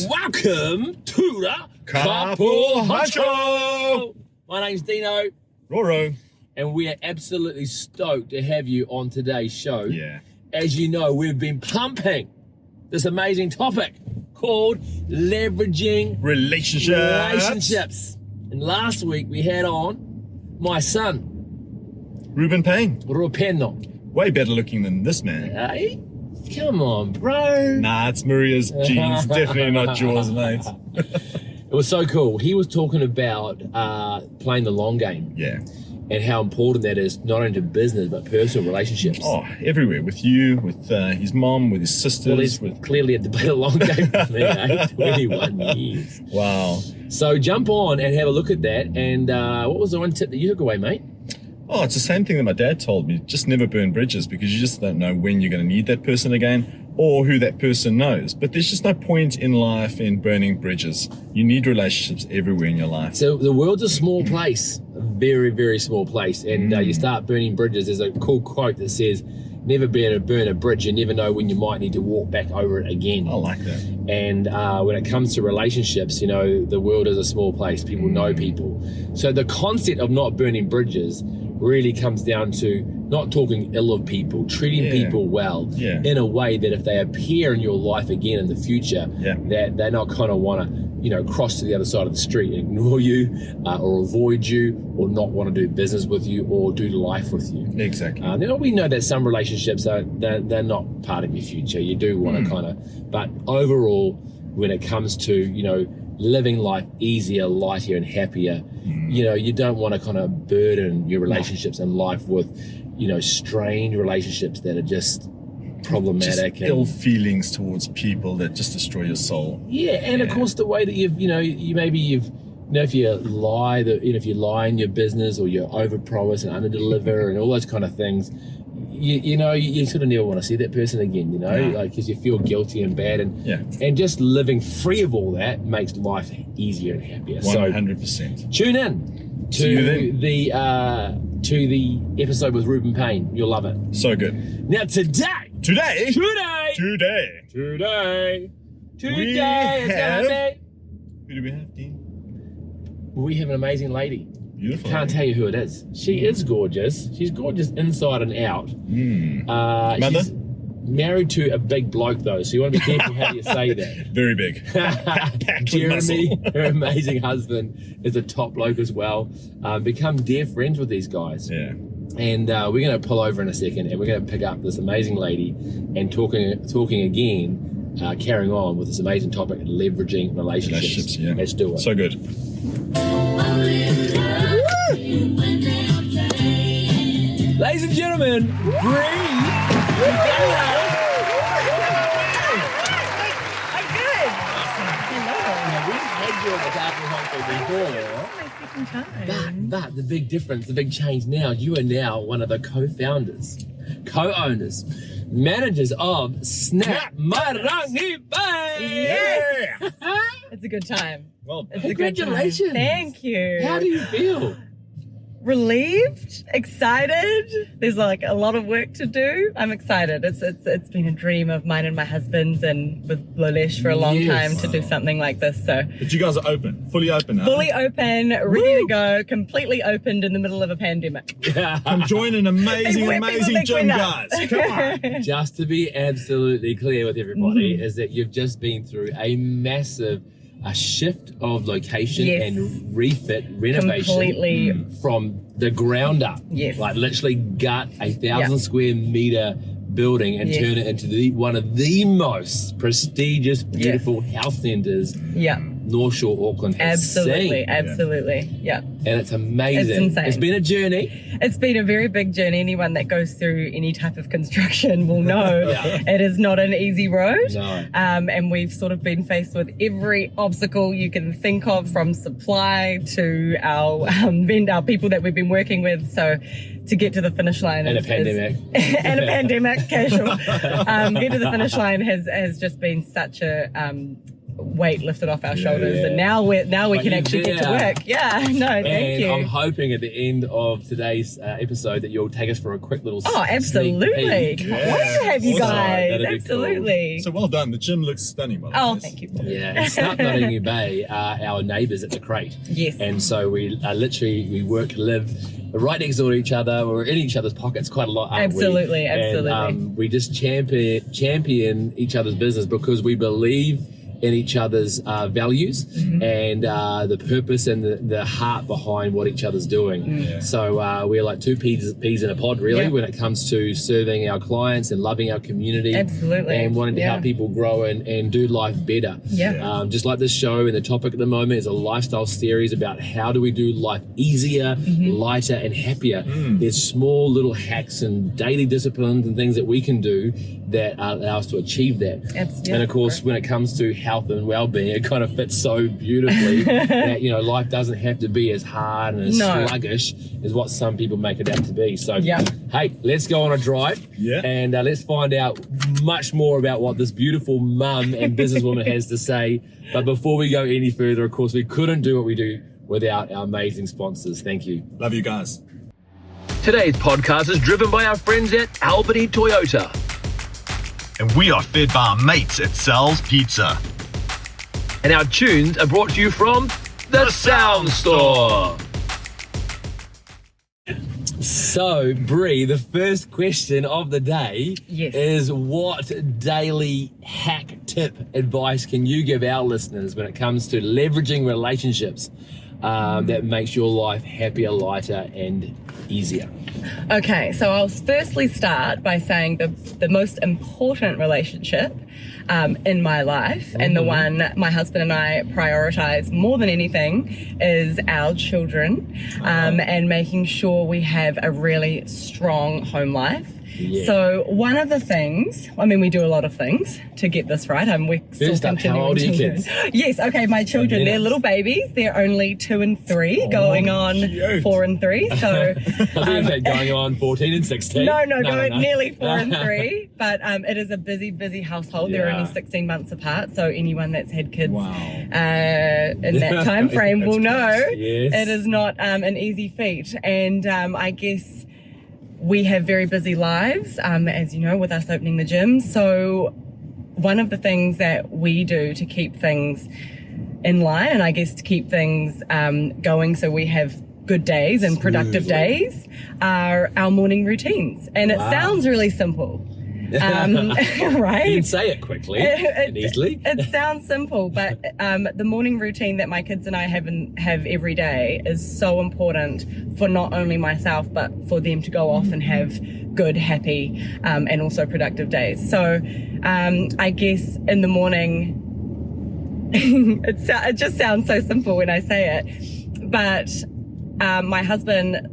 Welcome to the Carpool Honcho. My name's Dino. Roro. And we are absolutely stoked to have you on today's show. Yeah. As you know, we've been pumping this amazing topic called leveraging relationships. And last week we had on my son, Ruben Payne. Rupeno. Way better looking than this man. Hey, come on, bro. Nah, it's Maria's genes. Definitely not yours, mate. It was so cool. He was talking about playing the long game. Yeah. And how important that is, not only to business, but personal relationships. Oh, everywhere. With you, with his mom, with his sisters. Well, he's with... clearly had to play the long game with me, 21 years. Wow. So jump on and have a look at that. And what was the one tip that you took away, mate? Oh, it's the same thing that my dad told me. Just never burn bridges, because you just don't know when you're going to need that person again or who that person knows. But there's just no point in life in burning bridges. You need relationships everywhere in your life. So the world's a small place, a very, very small place. And you start burning bridges. There's a cool quote that says, never be able to burn a bridge. You never know when you might need to walk back over it again. I like that. And when it comes to relationships, you know, the world is a small place. People know people. So the concept of not burning bridges really comes down to not talking ill of people, treating people well in a way that if they appear in your life again in the future, that they're not kind of want to, you know, cross to the other side of the street and ignore you or avoid you or not want to do business with you or do life with you. Exactly. We know that some relationships are they're not part of your future. You do want to kind of, but overall, when it comes to, you know, living life easier, lighter and happier, you know, you don't want to kind of burden your relationships and life with, you know, strained relationships that are just problematic. Just ill feelings towards people that just destroy your soul. Yeah, and of course the way that if you lie in your business or you overpromise and underdeliver and all those kind of things, you sort of never want to see that person again, you know, like because you feel guilty and bad, and just living free of all that makes life easier and happier. 100%. So tune in to the episode with Ruben Payne. You'll love it. So good. Now today, we have... Who do we have, Dean? We have an amazing lady. Beautiful. Can't tell you who it is. She is gorgeous. She's gorgeous inside and out. Mother? She's married to a big bloke though, so you want to be careful how you say that. Very big. Jeremy, her amazing husband, is a top bloke as well. Become dear friends with these guys. Yeah. And we're going to pull over in a second and we're going to pick up this amazing lady and talking again, carrying on with this amazing topic, leveraging relationships. Yeah. Let's do it. So good. Ladies and gentlemen, Brie Tevaga. I'm good. Now, we've had you on the Carpool Honchco before. My second time. But the big difference, the big change now, you are now one of the co-founders, co-owners, managers of Snap Mairangi Bay. Yes. It's a good time. Well, It's a good time. Congratulations. Thank you. How do you feel? Relieved, excited. There's like a lot of work to do. I'm excited. It's been a dream of mine and my husband's and with Lolesh for a long time to do something like this. So but you guys are open, fully open now. fully open, ready to go, completely opened in the middle of a pandemic. Come join an amazing gym, guys. Come on. Just to be absolutely clear with everybody, is that you've just been through a massive shift of location and refit, renovation Completely. From the ground up. Yes. Like literally gut 1,000 square meter building and turn it into one of the most prestigious, beautiful health centers North Shore Auckland has seen. Absolutely. Yeah. And it's amazing. It's insane. It's been a journey. It's been a very big journey. Anyone that goes through any type of construction will know it is not an easy road. No. And we've sort of been faced with every obstacle you can think of, from supply to our vendor, people that we've been working with. So to get to the finish line and a pandemic. And a pandemic, casual. Get to the finish line has just been such a weight lifted off our shoulders, and now we But can you're actually get to there. work. Yeah, no, thank And you. I'm hoping at the end of today's episode that you'll take us for a quick little Oh, absolutely. sneak peek. Can't wait to have you Awesome. guys. That'd be Absolutely. So well done. The gym looks stunning. By the Oh, way. thank you. Yeah, and South Mairangi Bay are our neighbours at the Crate. Yes. And so we we work, live right next door to each other. We're in each other's pockets quite a lot, aren't Absolutely, we? absolutely. And we just champion each other's business because we believe in each other's values and the purpose and the heart behind what each other's doing. Yeah. So we're like two peas in a pod, really, Yeah. when it comes to serving our clients and loving our community. Absolutely. And wanting to Yeah. help people grow and do life better. Yeah. Just like this show, and the topic at the moment is a lifestyle series about how do we do life easier, lighter, and happier. There's small little hacks and daily disciplines and things that we can do that allow us to achieve that. And of course, when it comes to health and well-being, it kind of fits so beautifully that, you know, life doesn't have to be as hard and as sluggish as what some people make it out to be. So, hey, let's go on a drive and let's find out much more about what this beautiful mum and businesswoman has to say. But before we go any further, of course, we couldn't do what we do without our amazing sponsors. Thank you. Love you guys. Today's podcast is driven by our friends at Albany Toyota. And we are fed by our mates at Sal's Pizza. And our tunes are brought to you from The Sound Store. So, Brie, the first question of the day is what daily hack, tip, advice can you give our listeners when it comes to leveraging relationships that makes your life happier, lighter, and easier? Okay, so I'll firstly start by saying the most important relationship in my life and the one my husband and I prioritize more than anything is our children and making sure we have a really strong home life. Yeah. So one of the things, I mean, we do a lot of things to get this right. We're still continuing. How old are your kids? Yes, okay, my children, they're little babies. They're only 2 and 3, going on 4 and 3. So going on 14 and 16. No, nearly 4 and 3. But it is a busy household. They're only 16 months apart. So anyone that's had kids in that time frame will know it is not an easy feat. And I guess we have very busy lives, as you know, with us opening the gym. So one of the things that we do to keep things in line, and I guess to keep things going so we have good days and productive days, are our morning routines. And it sounds really simple. Right? You can say it quickly and easily. It sounds simple, but the morning routine that my kids and I have every day is so important for not only myself, but for them to go off and have good, happy, and also productive days. So I guess in the morning, it just sounds so simple when I say it, but my husband,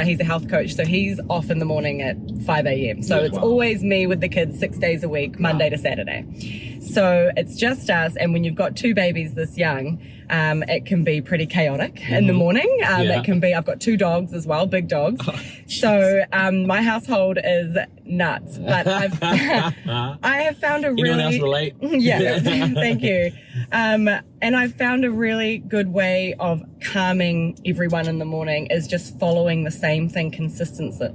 he's a health coach, so he's off in the morning at 5 a.m. So it's always me with the kids 6 days a week, Monday to Saturday. So it's just us, and when you've got 2 babies this young, it can be pretty chaotic in the morning. It can be, I've got 2 dogs as well, big dogs. So my household is nuts, but I have found a really... Anyone else relate? Yeah, thank you. And I've found a really good way of calming everyone in the morning is just following the same thing consistently.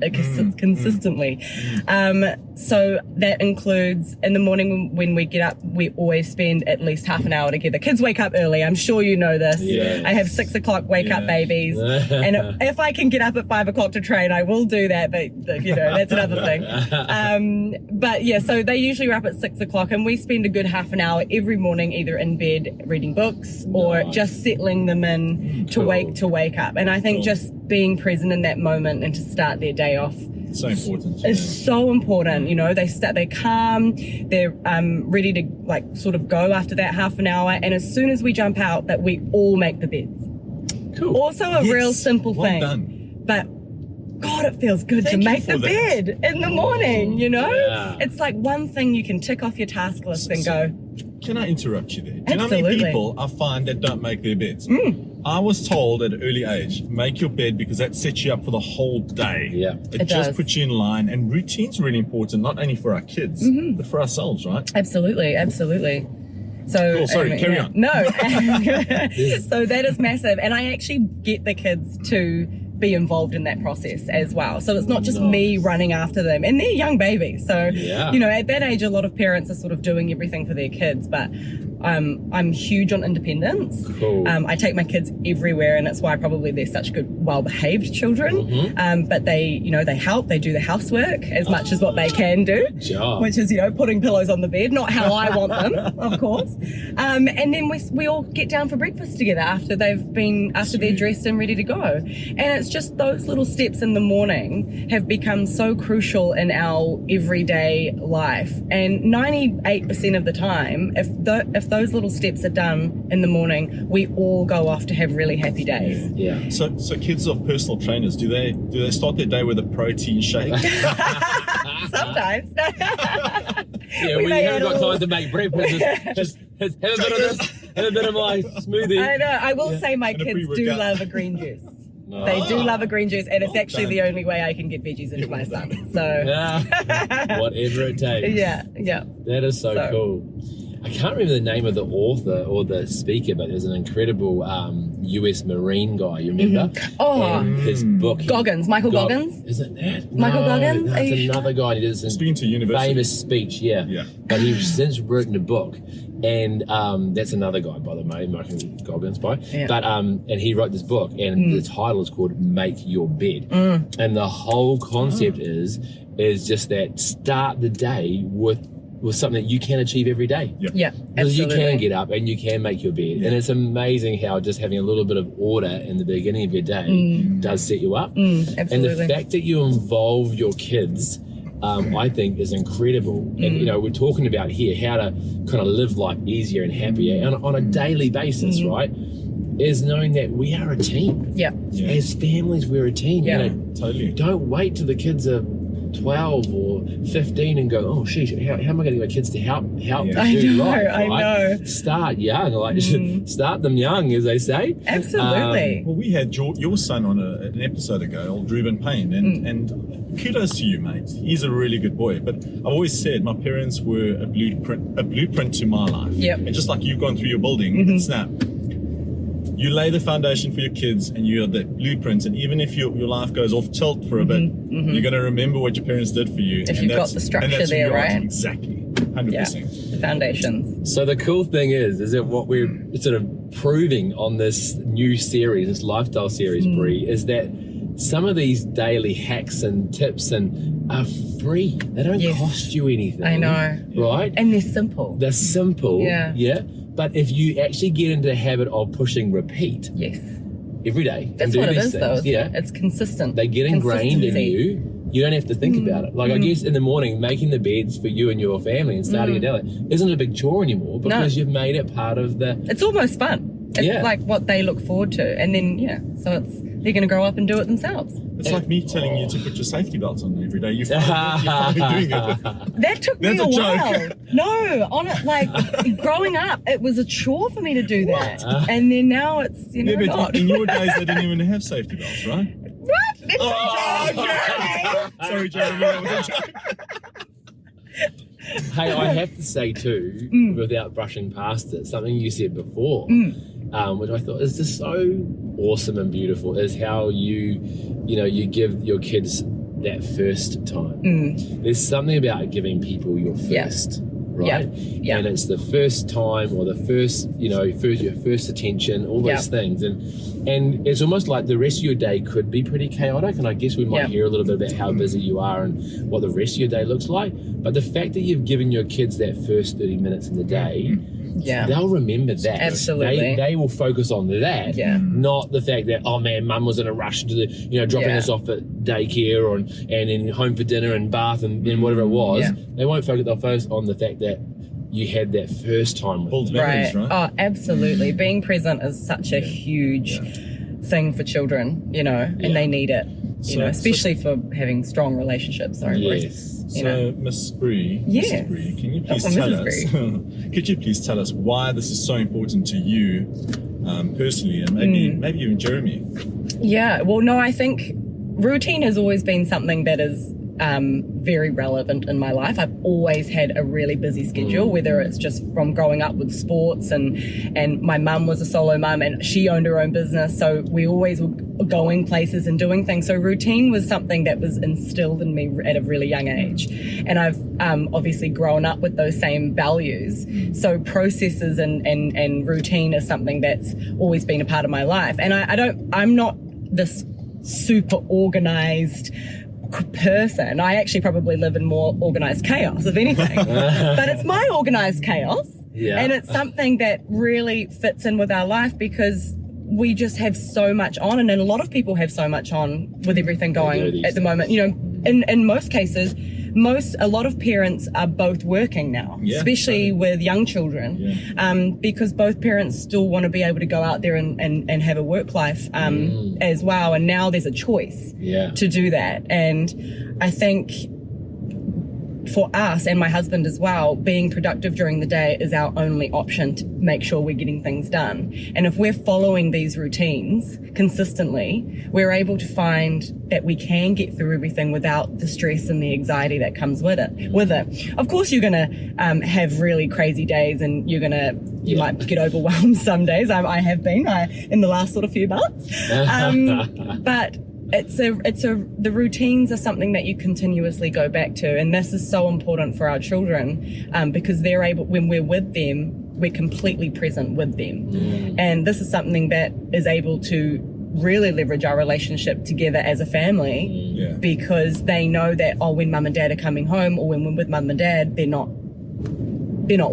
So that includes in the morning when we get up, we always spend at least half an hour together. Kids wake up early. I'm sure you know this. Yes. I have 6 o'clock wake up babies. And if I can get up at 5 o'clock to train, I will do that. But you know, that's another thing. But yeah, so they usually are up at 6 o'clock and we spend a good half an hour every morning either in bed reading books or just settling them in to wake up. And I think just being present in that moment and to start their day off so important. It's so important. You know, they're calm, they're ready to like sort of go after that half an hour, and as soon as we jump out, that we all make the beds. Cool. Also a real simple thing. Done. But God, it feels good to make the bed in the morning, you know? Yeah. It's like one thing you can tick off your task list and go. Can I interrupt you there? Do Absolutely. you know how many people I find that don't make their beds? I was told at an early age, make your bed because that sets you up for the whole day. Yeah. It just puts you in line, and routine's really important, not only for our kids, but for ourselves, right? Absolutely, absolutely. So Cool, sorry, carry on. No. So that is massive. And I actually get the kids to be involved in that process as well. So it's not just me running after them, and they're young babies. So, you know, at that age, a lot of parents are sort of doing everything for their kids, but I'm huge on independence. Cool. I take my kids everywhere, and that's why probably they're such good, well-behaved children. But they, you know, they help, they do the housework as much as what they can do, which is, you know, putting pillows on the bed, not how I want them, of course. And then we all get down for breakfast together after they're dressed and ready to go. And it's just those little steps in the morning have become so crucial in our everyday life. And 98% of the time, if those little steps are done in the morning, we all go off to have really happy days. Yeah. So kids of personal trainers, do they start their day with a protein shake? Sometimes. Yeah, when you haven't got time to make breakfast, just have a bit of this, have a bit of my smoothie. I know. I will say my kids do love a green juice. No. They do love a green juice, and it's actually the only way I can get veggies into my son. So whatever it takes. Yeah. That is so cool. I can't remember the name of the author or the speaker, but there's an incredible US Marine guy. You remember? Oh, and his book. Michael Goggins. Is it that? Michael Goggins? That's another guy. He did this Speaking to university. famous speech. Yeah. But he's since written a book, and that's another guy, by the way, Michael Goggins by. Yeah. But and he wrote this book, and the title is called "Make Your Bed," and the whole concept is just that start the day with something that you can achieve every day. Yeah, because you can get up and you can make your bed. And it's amazing how just having a little bit of order in the beginning of your day does set you up. Absolutely. And the fact that you involve your kids, I think is incredible. And, you know, we're talking about here how to kind of live life easier and happier on a daily basis, right? Is knowing that we are a team. Yeah. As families, we're a team. Yeah. You know, Totally. don't wait till the kids are 12 or 15 and go, oh sheesh, how am I going to get my kids to help do life, right? I know. Start young, start them young, as they say. Absolutely. Well, we had your son on an episode ago, old Ruben Payne, and kudos to you, mate. He's a really good boy. But I've always said my parents were a blueprint to my life. Yep. And just like you've gone through your building, it's snap. You lay the foundation for your kids, and you're the blueprint. And even if your life goes off tilt for a bit, you're going to remember what your parents did for you. If you've got the structure there, right? Exactly, 100%. Yeah, the foundations. So the cool thing is that what we're sort of proving on this new series, this lifestyle series, Brie, is that some of these daily hacks and tips are free. They don't cost you anything. I know. Right? And they're simple. They're simple. Yeah. But if you actually get into the habit of pushing repeat every day, that's what it is, though. It's consistent. They get ingrained in you. You don't have to think about it. Like I guess in the morning, making the beds for you and your family and starting it out isn't a big chore anymore because you've made it part of the. It's almost fun. It's like what they look forward to, and then so they're going to grow up and do it themselves. It's like me telling you to put your safety belts on every day. You're finally doing it. That took me a while. No, like growing up, it was a chore for me to do that, and then now it's not. In your days, they didn't even have safety belts, right? What? Sorry, Jeremy. That was a joke. Hey, I have to say too, without brushing past it, something you said before, which I thought is just so awesome and beautiful, is how you give your kids that first time. There's something about giving people your first, right? Yeah. And it's the first time or the first, your first attention, all those things. And it's almost like the rest of your day could be pretty chaotic. And I guess we might hear a little bit about how busy you are and what the rest of your day looks like. But the fact that you've given your kids that first 30 minutes in the day, they'll remember that. Absolutely. They will focus on that, not the fact that, oh man, mum was in a rush to dropping us off at daycare and then home for dinner and bath and whatever it was. They won't focus. They'll focus on the fact that you had that first time with them. Memories, right? Oh, absolutely. Being present is such a huge thing for children, and they need it, especially for having strong relationships. So, Miss Brie, yes. Can you please tell us? Could you please tell us why this is so important to you personally, and maybe even Jeremy? Yeah. Well, no, I think routine has always been something that is very relevant in my life. I've always had a really busy schedule, whether it's just from growing up with sports and my mum was a solo mum and she owned her own business. So we always were going places and doing things. So routine was something that was instilled in me at a really young age. And I've obviously grown up with those same values. So processes and routine is something that's always been a part of my life. And I'm not this super organized person. I actually probably live in more organized chaos, if anything. But it's my organized chaos. Yeah. And it's something that really fits in with our life because we just have so much on, and a lot of people have so much on with everything going at the moment. You know, in most cases, a lot of parents are both working now, especially with young children, because both parents still want to be able to go out there and have a work life as well. And now there's a choice to do that. And I think for us and my husband as well, being productive during the day is our only option to make sure we're getting things done. And if we're following these routines consistently, we're able to find that we can get through everything without the stress and the anxiety that comes with it. Of course, you're going to have really crazy days and you might get overwhelmed some days. I have been in the last sort of few months. But the routines are something that you continuously go back to, and this is so important for our children because they're able, when we're with them, we're completely present with them, and this is something that is able to really leverage our relationship together as a family because they know that when mum and dad are coming home or when we're with mum and dad, they're not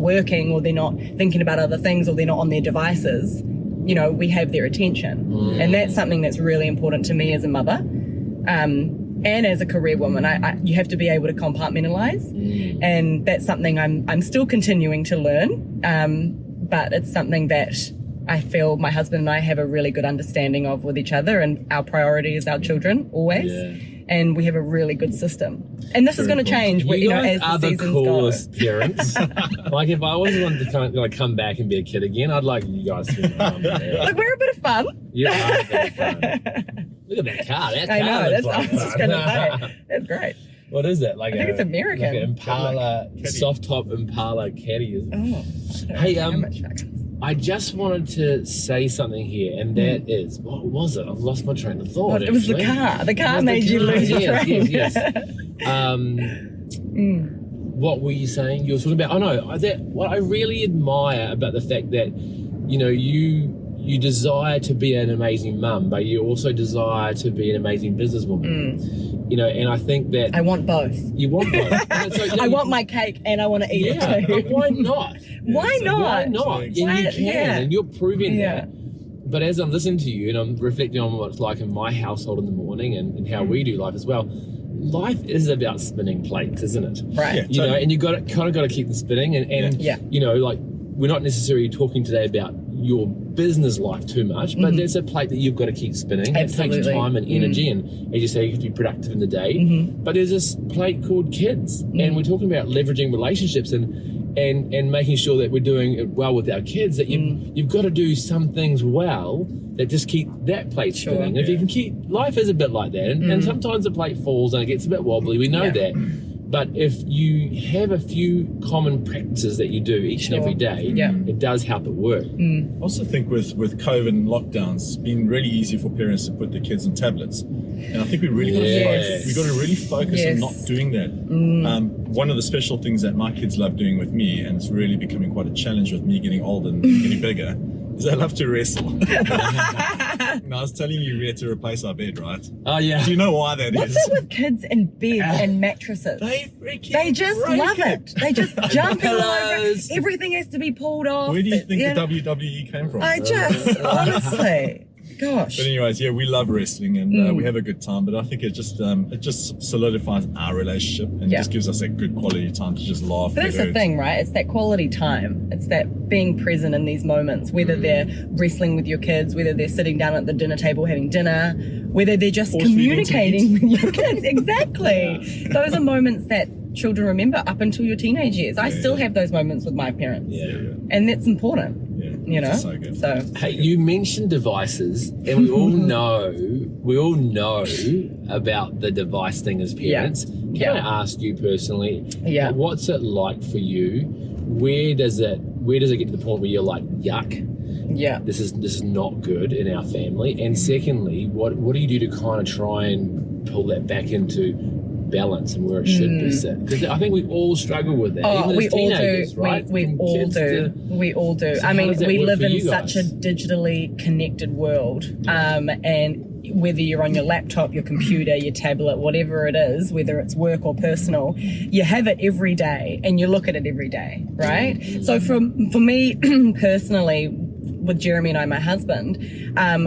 working or they're not thinking about other things or they're not on their devices. You know, we have their attention. And that's something that's really important to me as a mother. And as a career woman, you have to be able to compartmentalize. And that's something I'm still continuing to learn. But it's something that I feel my husband and I have a really good understanding of with each other, and our priority is our children always. And we have a really good system. And this is going to change, as the seasons go. Coolest parents. Like if I was wanted to kind of come back and be a kid again, I'd like you guys to be mum. Look, we're a bit of fun. Yeah, a bit of fun. Look at that car. I know. That's what I was just going to say. That's great. What is that? I think it's American. Like an Impala, soft top Impala caddy. Hey, how much that costs. I just wanted to say something here, and that is, what was it? I've lost my train of thought. It was the car. The car made you lose your train. Yes. What were you saying? You were talking about, what I really admire about the fact that, you desire to be an amazing mum, but you also desire to be an amazing businesswoman. And I think that I want both. You want both. I want my cake and I want to eat it too. But why not? Why not? Why not? And you can, and you're proving that. But as I'm listening to you and I'm reflecting on what it's like in my household in the morning and how we do life as well, life is about spinning plates, isn't it? Right. And you got to keep them spinning. And like we're not necessarily talking today about your business life too much, but there's a plate that you've got to keep spinning. Absolutely. It takes time and energy, and as you say, you have to be productive in the day. But there's this plate called kids, and we're talking about leveraging relationships and making sure that we're doing it well with our kids. That you've got to do some things well that just keep that plate spinning. And if you can keep, life is a bit like that, and sometimes the plate falls and it gets a bit wobbly. We know that. But if you have a few common practices that you do each and every day, it does help it work. I also think with COVID and lockdowns, it's been really easy for parents to put their kids on tablets. And I think we really got to really focus on not doing that. One of the special things that my kids love doing with me, and it's really becoming quite a challenge with me getting older and getting bigger, is I love to wrestle. And I was telling you we had to replace our bed, right? Oh, yeah. Do you know why that What's is? it with kids and beds and mattresses? They just love it. They just jump all over. Everything has to be pulled off. Where do you think the WWE came from? I just, honestly, gosh. But anyways, we love wrestling and we have a good time. But I think it just solidifies our relationship and just gives us that good quality time to just laugh. But that's the thing, right? It's that quality time. It's that being present in these moments, whether they're wrestling with your kids, whether they're sitting down at the dinner table having dinner, whether they're just communicating with your kids. Exactly. Those are moments that children remember up until your teenage years. I still have those moments with my parents. And that's important. you know. So good. So Hey, you mentioned devices, and we all know about the device thing as parents. Can I ask you personally? Yeah. What's it like for you? Where does it get to the point where you're like, yuck? yeah. This is not good in our family. And secondly, what do you do to kind of try and pull that back into balance and where it should be set? Because I think we all struggle with that. Oh, even we as all do. teenagers, right? We From all kids do. to- We all do. So I how mean, does that we work live for in you such a guys? digitally connected world, and whether you're on your laptop, your computer, your tablet, whatever it is, whether it's work or personal, you have it every day and you look at it every day, right? So for me personally, with Jeremy and I, my husband,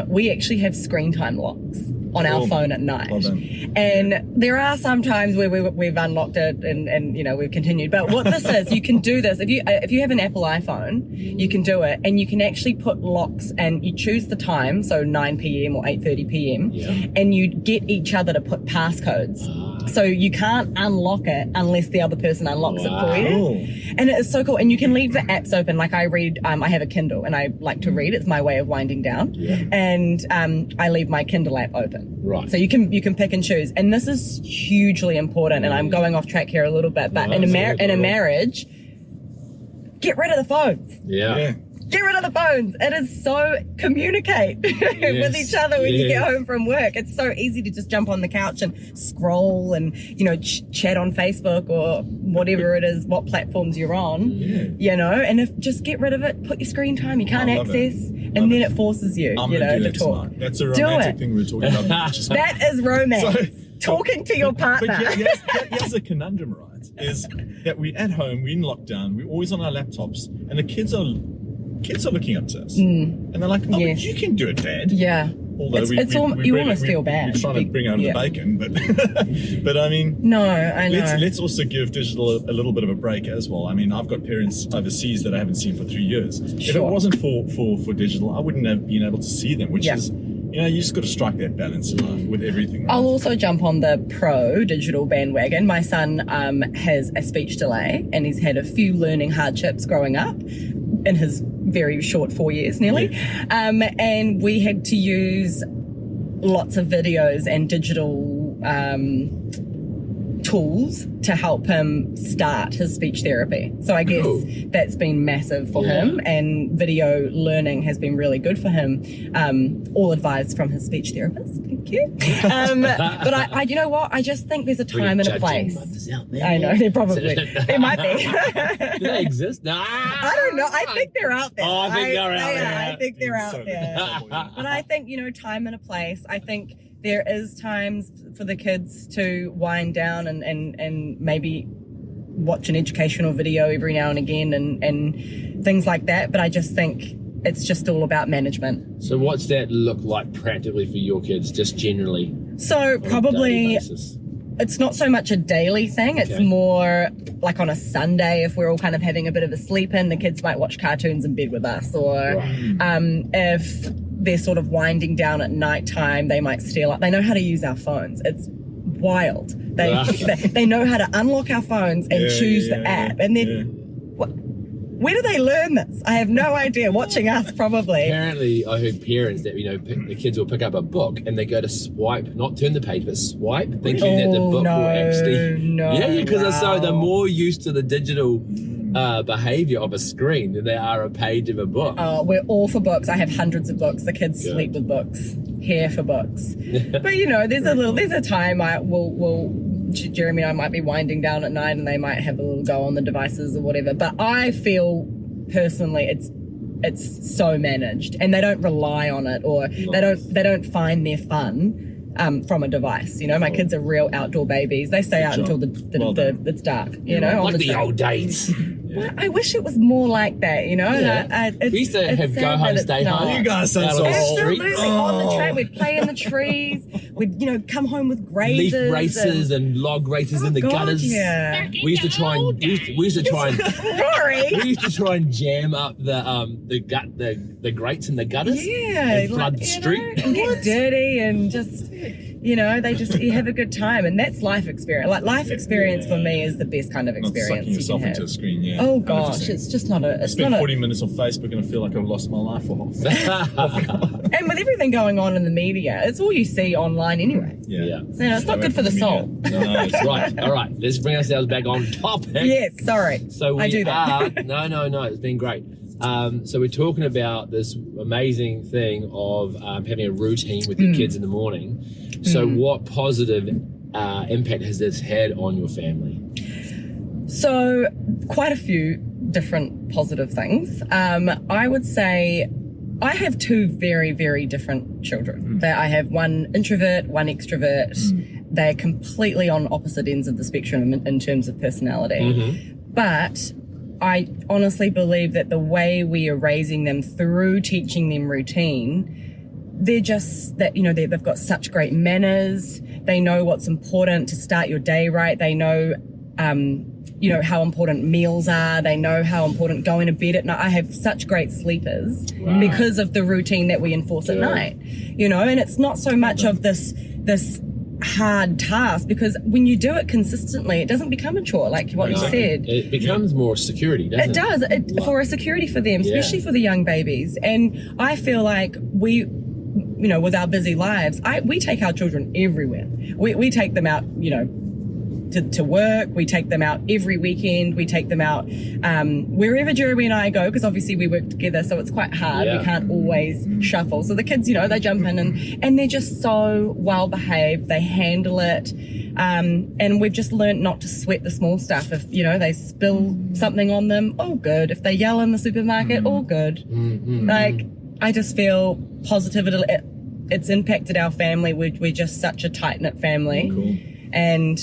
we actually have screen time locks on our phone at night. Well done. And there are some times where we've unlocked it and you know, we've continued. But what this is, you can do this. If you have an Apple iPhone, you can do it, and you can actually put locks, and you choose the time, so 9 p.m. or 8:30 p.m. Yeah. and you get each other to put passcodes. So you can't unlock it unless the other person unlocks it for you. Cool. And it is so cool. And you can leave the apps open. Like I read, I have a Kindle and I like to read. It's my way of winding down. Yeah. And I leave my Kindle app open. Right. So you can pick and choose. And this is hugely important. And I'm going off track here a little bit, but No, in a that's good. marriage, get rid of the phones. Yeah. Get rid of the phones. It is so communicate with each other when you get home from work. It's so easy to just jump on the couch and scroll and, you know, chat on Facebook or whatever it is, what platforms you're on, you know, and if just get rid of it, put your screen time. You can't I love access, it. and then it forces you, I'm you gonna know, do to that talk. tonight. That's a Do romantic it. thing we were talking about. Just That is romance. So- Talking to your partner. But here's a conundrum, right? Is that we're at home, we're in lockdown, we're always on our laptops, and the kids are looking up to us, and they're like, "Oh, but Yes. you can do it, Dad." Yeah. Although You almost feel bad. We're trying to bring home the bacon, but but I mean, No, I know. let's also give digital a little bit of a break as well. I mean, I've got parents overseas that I haven't seen for 3 years. If it Sure. wasn't for digital, I wouldn't have been able to see them, which Yeah. is, you know, you just got to strike that balance in life with everything. Right? I'll also jump on the pro digital bandwagon. My son has a speech delay and he's had a few learning hardships growing up in his very short 4 years nearly. And we had to use lots of videos and digital tools to help him start his speech therapy. So I guess that's been massive for him, and video learning has been really good for him. All advised from his speech therapist. Thank you. But I, you know what? I just think there's a time and a place. I know, there probably. There might be. Do they exist? Nah. I don't know. I think they're out there. Oh, I think they're out there. I think they're out So there. good. But I think, you know, time and a place. I think there is times for the kids to wind down and maybe watch an educational video every now and again and things like that. But I just think it's just all about management. So what's that look like practically for your kids, just generally? So on a daily probably basis? it's not so much a daily thing. It's Okay. more like on a Sunday, if we're all kind of having a bit of a sleep in, the kids might watch cartoons in bed with us. Or if they're sort of winding down at nighttime, they might steal up. They know how to use our phones. It's wild. They know how to unlock our phones and choose the app. And then where do they learn this? I have no idea. Watching us, probably. Apparently, I heard parents that, you know, the kids will pick up a book and they go to swipe, not turn the page, but swipe, thinking that the book will actually. Because they're more used to the digital behavior of a screen than they are a page of a book. We're all for books. I have hundreds of books. The kids sleep with books. Here for books. But you know, there's a time Jeremy and I might be winding down at night and they might have a little go on the devices or whatever. But I feel personally it's so managed, and they don't rely on it, or they don't find their fun from a device. You know, my kids are real outdoor babies. They stay out until it's dark. You know, like on the old days. Well, I wish it was more like that, you know. Yeah. We used to have go home, stay home. You guys sound so old. Absolutely, on the track, we'd play in the trees. We'd, you know, come home with grazers, Leaf races and log races in the gutters. Yeah. We used to try and Rory. we used to try and jam up the grates in the gutters. Yeah, and flood the street. And get dirty and just You know, you have a good time, and that's life experience. Like life experience for me is the best kind of experience. Not sucking yourself you can into a have. screen, yeah. Oh gosh, 100%. it's just not a. I It's spent not 40 minutes on Facebook and I feel like I've lost my life for And with everything going on in the media, it's all you see online anyway. Yeah. So it's not good for the soul. No, it's Right, all right. Let's bring ourselves back on topic. Yes, sorry. So we I do that. No. It's been great. So we're talking about this amazing thing of having a routine with your kids in the morning. So what positive impact has this had on your family? So quite a few different positive things. I would say I have two very, very different children. That I have one introvert, one extrovert. They're completely on opposite ends of the spectrum in terms of personality. But I honestly believe that the way we are raising them through teaching them routine, they're just that, you know, they've got such great manners. They know what's important to start your day right. They know, you know, how important meals are. They know how important going to bed at night. I have such great sleepers because of the routine that we enforce at night, you know, and it's not so much of this hard task, because when you do it consistently, it doesn't become a chore, like what you said. It becomes more security, doesn't it? It does, for a security for them, especially for the young babies. And I feel like we, you know, with our busy lives, we take our children everywhere. We take them out, you know, to work. We take them out every weekend. We take them out wherever Jeremy and I go, because obviously we work together, so it's quite hard. We can't always shuffle. So the kids, you know, they jump in and they're just so well behaved. They handle it. And we've just learned not to sweat the small stuff. If, you know, they spill something on them, all good. If they yell in the supermarket, all good. Like, I just feel positive. It's impacted our family. We're just such a tight-knit family. Cool. And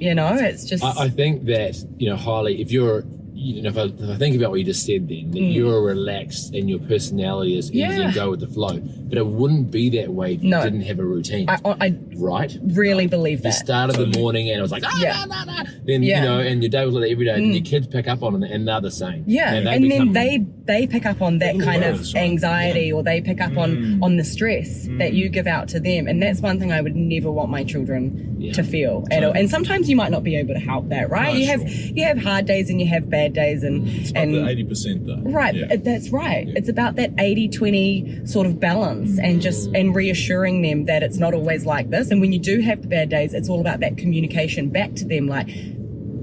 you know, it's just. I think that, you know, Harley, if you're, you know, if I think about what you just said then, that you're relaxed and your personality is easy and go with the flow, but it wouldn't be that way if you didn't have a routine. I right? really believe that. You started the morning and it was like, nah. Then, you know, and your day was like that every day, and your kids pick up on it and they're the same. Yeah, and then they pick up on that kind of anxiety, or they pick up on the stress that you give out to them. And that's one thing I would never want my children to feel at all. And sometimes you might not be able to help that, right? You have hard days and you have bad days, and it's about the 80% though. Right, that's right. It's about that 80-20 sort of balance, and reassuring them that it's not always like this. And when you do have the bad days, it's all about that communication back to them, like,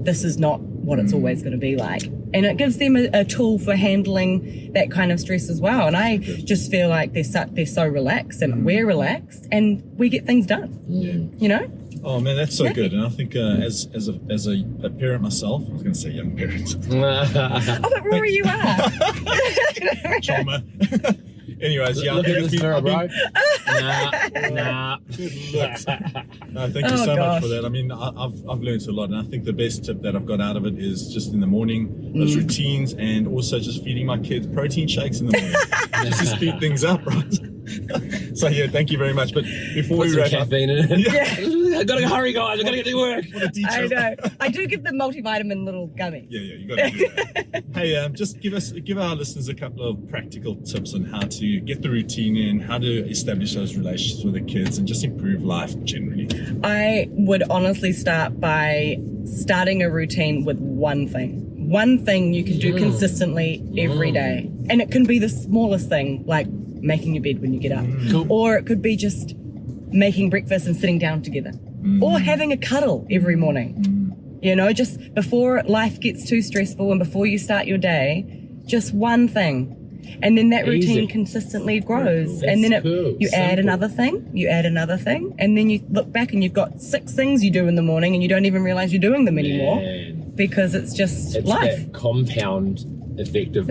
this is not what it's always going to be like. And it gives them a tool for handling that kind of stress as well. And I just feel like they're so relaxed, and we're relaxed, and we get things done. You know? Oh man, that's so good. And I think as a parent myself, I was going to say young parent. Oh, but Rory, you are. Trauma. Anyways, yeah. Look at this mirror, bro. Nah. Good looks. No, thank you so much for that. I mean, I've learned a lot, and I think the best tip that I've got out of it is just in the morning, those routines, and also just feeding my kids protein shakes in the morning, just to speed things up, right? So yeah, thank you very much. But before Put we some wrap up, caffeine in it. I gotta hurry, guys. I gotta get to work. I know. I do give them multivitamin little gummies. Yeah, you got to do that. Hey, just give our listeners a couple of practical tips on how to get the routine in, how to establish those relationships with the kids, and just improve life generally. I would honestly start by starting a routine with one thing. One thing you can do consistently every day. And it can be the smallest thing, like making your bed when you get up. Cool. Or it could be just making breakfast and sitting down together. Or having a cuddle every morning. You know, just before life gets too stressful and before you start your day, just one thing. And then that routine consistently grows. Cool. And then you add Simple. another thing, and then you look back and you've got 6 things you do in the morning and you don't even realize you're doing them anymore. Because it's just life. That compound effect of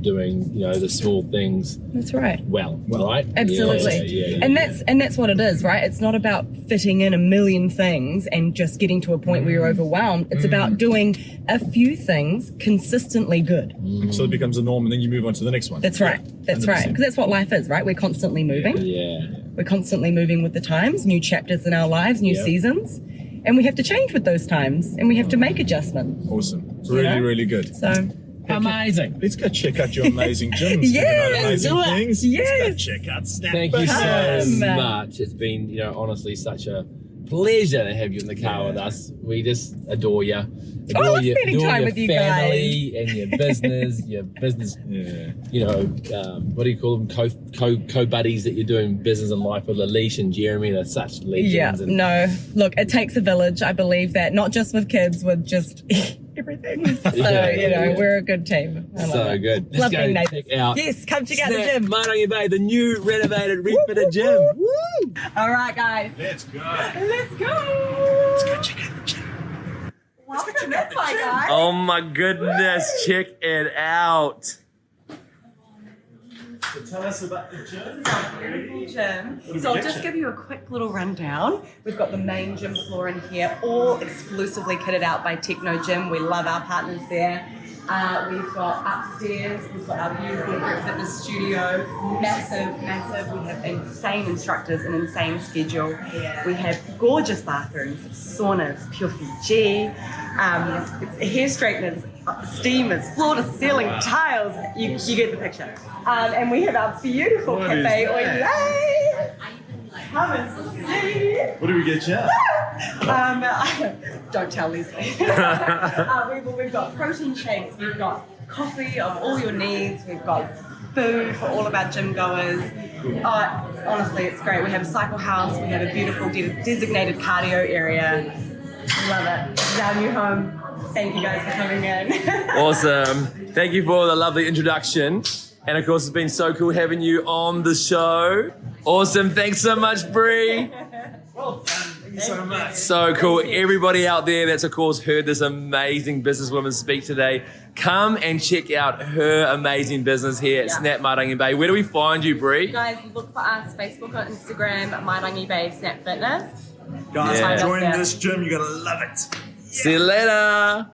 doing, you know, the small things. That's right. Well, right? Absolutely. Yeah. And that's what it is, right? It's not about fitting in a million things and just getting to a point where you're overwhelmed. It's about doing a few things consistently good. So it becomes a norm, and then you move on to the next one. That's right. That's 100%. right. Because that's what life is, right? We're constantly moving. Yeah. We're constantly moving with the times, new chapters in our lives, new seasons. And we have to change with those times, and we have to make adjustments. Awesome. Really, really good. So Amazing. Let's go check out your amazing gyms. Yes, amazing do it. things. Yes. Let's go check out Snap. Thank you so Awesome. much. It's been, you know, honestly such a pleasure to have you in the car with us. We just adore you. love spending time your with you family and your business, Yeah. you know, what do you call them? Co-buddies that you're doing business and life with, Leash and Jeremy. They're such legends. Yeah, and no. Look, it takes a village. I believe that, not just with kids, with just everything. So, Yeah. we're a good team. I love So it. good. Let's Love go being check neighbours. out Yes, come check out the Snap gym. Mairangi Bay, the new renovated, refitted gym. Woo! All right, guys. Let's go. Let's go. Let's go check out the gym. Welcome to Bye, guys. Oh my goodness, check it out. So tell us about the gym. Beautiful gym. do we So I'll get just you? give you a quick little rundown. We've got the main gym floor in here, all exclusively kitted out by Techno Gym. We love our partners there. We've got upstairs, we've got our beautiful fitness studio, massive. We have insane instructors, an insane schedule. We have gorgeous bathrooms, saunas, pure Fiji, hair straighteners, steamers, floor to ceiling tiles. You get the picture. And we have our beautiful What cafe. is that? Oye! Come and see. What do we get you? Don't tell Leslie. We've got protein shakes, we've got coffee of all your needs, we've got food for all of our gym goers. Honestly, it's great. We have a cycle house, we have a beautiful designated cardio area. Love it. This is our new home. Thank you guys for coming in. Awesome. Thank you for the lovely introduction. And of course, it's been so cool having you on the show. Awesome. Thanks so much, Brie. Thank you so much. So cool. Everybody out there that's, of course, heard this amazing businesswoman speak today, come and check out her amazing business here at Snap Mairangi Bay. Where do we find you, Brie? Guys, look for us, Facebook or Instagram, Mairangi Bay Snap Fitness. Guys, Yeah. join Yeah. this gym. You're going to love it. See you later.